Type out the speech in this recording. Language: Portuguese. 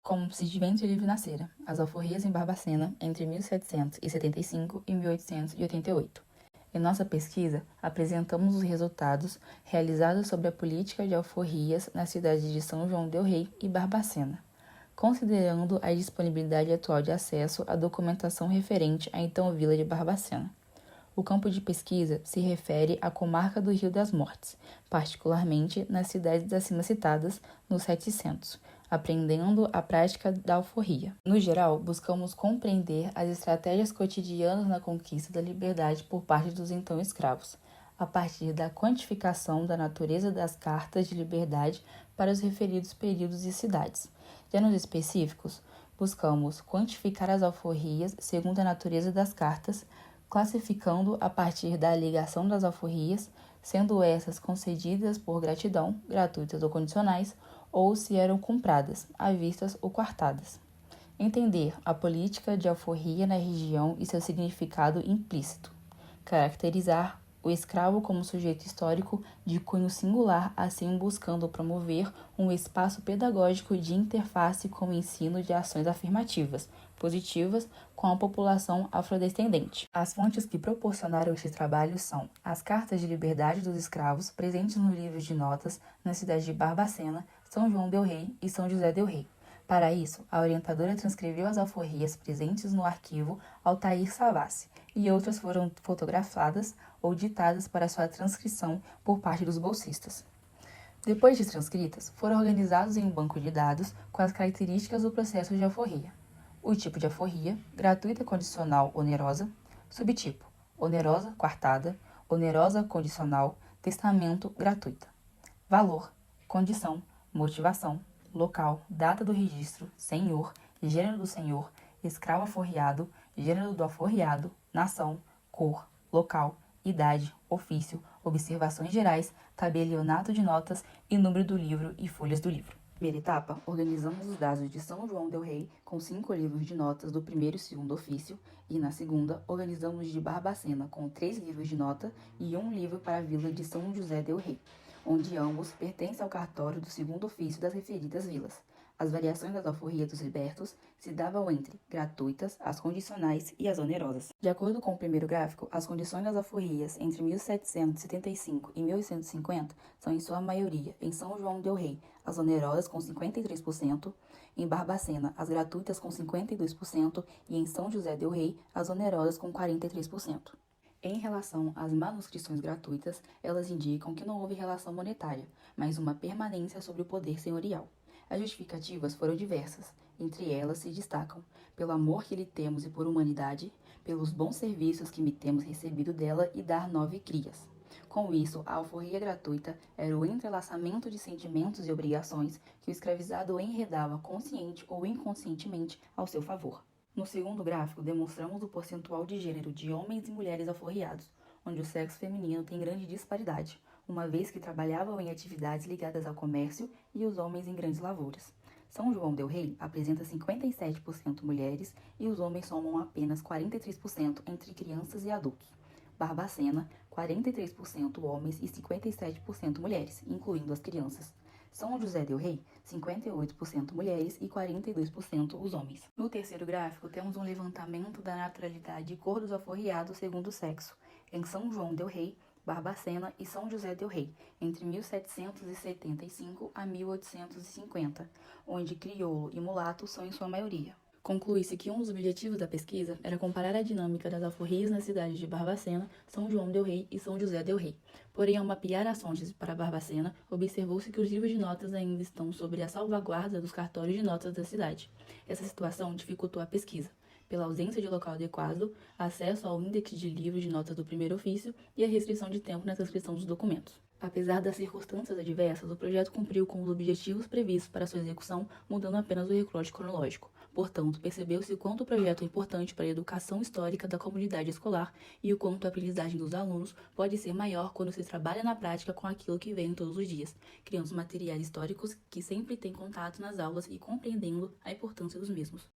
Como se de ventre livre nascera, as alforrias em Barbacena entre 1775 e 1888. Em nossa pesquisa, apresentamos os resultados realizados sobre a política de alforrias nas cidades de São João del Rei e Barbacena, considerando a disponibilidade atual de acesso à documentação referente à então vila de Barbacena. O campo de pesquisa se refere à comarca do Rio das Mortes, particularmente nas cidades acima citadas, nos 700, aprendendo a prática da alforria. No geral, buscamos compreender as estratégias cotidianas na conquista da liberdade por parte dos então escravos, a partir da quantificação da natureza das cartas de liberdade para os referidos períodos e cidades. Já nos específicos, buscamos quantificar as alforrias segundo a natureza das cartas, classificando a partir da ligação das alforrias, sendo essas concedidas por gratidão, gratuitas ou condicionais, ou se eram compradas, à vistas ou quartadas. Entender a política de alforria na região e seu significado implícito. Caracterizar o escravo como sujeito histórico de cunho singular, assim buscando promover um espaço pedagógico de interface com o ensino de ações afirmativas, positivas, com a população afrodescendente. As fontes que proporcionaram este trabalho são as Cartas de Liberdade dos Escravos, presentes nos livros de notas nas cidades de Barbacena, São João del Rei e São José del Rei. Para isso, a orientadora transcreveu as alforrias presentes no arquivo Altair Savassi, e outras foram fotografadas ou ditadas para sua transcrição por parte dos bolsistas. Depois de transcritas, foram organizados em um banco de dados com as características do processo de alforria. O tipo de alforria, gratuita, condicional, onerosa. Subtipo, onerosa, quartada, onerosa, condicional, testamento, gratuita. Valor, condição, motivação, local, data do registro, senhor, gênero do senhor, escravo alforriado, gênero do alforriado, nação, cor, local, idade, ofício, observações gerais, tabelionato de notas e número do livro e folhas do livro. Primeira etapa, organizamos os dados de São João del Rei com 5 livros de notas do primeiro e segundo ofício, e na segunda, organizamos de Barbacena com 3 livros de nota e 1 livro para a vila de São José del Rei, onde ambos pertencem ao cartório do segundo ofício das referidas vilas. As variações das alforrias dos libertos se davam entre gratuitas, as condicionais e as onerosas. De acordo com o primeiro gráfico, as condições das alforrias entre 1775 e 1850 são, em sua maioria, em São João del Rei, as onerosas com 53%, em Barbacena, as gratuitas com 52% e em São José del Rei, as onerosas com 43%. Em relação às manuscrições gratuitas, elas indicam que não houve relação monetária, mas uma permanência sobre o poder senhorial. As justificativas foram diversas, entre elas se destacam pelo amor que lhe temos e por humanidade, pelos bons serviços que me temos recebido dela e dar 9 crias. Com isso, a alforria gratuita era o entrelaçamento de sentimentos e obrigações que o escravizado enredava consciente ou inconscientemente ao seu favor. No segundo gráfico, demonstramos o percentual de gênero de homens e mulheres alforriados, onde o sexo feminino tem grande disparidade, uma vez que trabalhavam em atividades ligadas ao comércio e os homens em grandes lavouras. São João del Rei apresenta 57% mulheres e os homens somam apenas 43% entre crianças e adultos. Barbacena, 43% homens e 57% mulheres, incluindo as crianças. São José del Rei, 58% mulheres e 42% os homens. No terceiro gráfico, temos um levantamento da naturalidade e cor dos alforriados segundo o sexo, em São João del Rei, Barbacena e São José del Rei, entre 1775 a 1850, onde crioulo e mulato são em sua maioria. Conclui-se que um dos objetivos da pesquisa era comparar a dinâmica das alforrias nas cidades de Barbacena, São João del Rei e São José del Rei. Porém, ao mapear as fontes para Barbacena, observou-se que os livros de notas ainda estão sob a salvaguarda dos cartórios de notas da cidade. Essa situação dificultou a pesquisa, pela ausência de local adequado, acesso ao índice de livros de notas do primeiro ofício e a restrição de tempo na transcrição dos documentos. Apesar das circunstâncias adversas, o projeto cumpriu com os objetivos previstos para sua execução, mudando apenas o recorte cronológico. Portanto, percebeu-se o quanto o projeto é importante para a educação histórica da comunidade escolar e o quanto a aprendizagem dos alunos pode ser maior quando se trabalha na prática com aquilo que vem todos os dias, criando materiais históricos que sempre têm contato nas aulas e compreendendo a importância dos mesmos.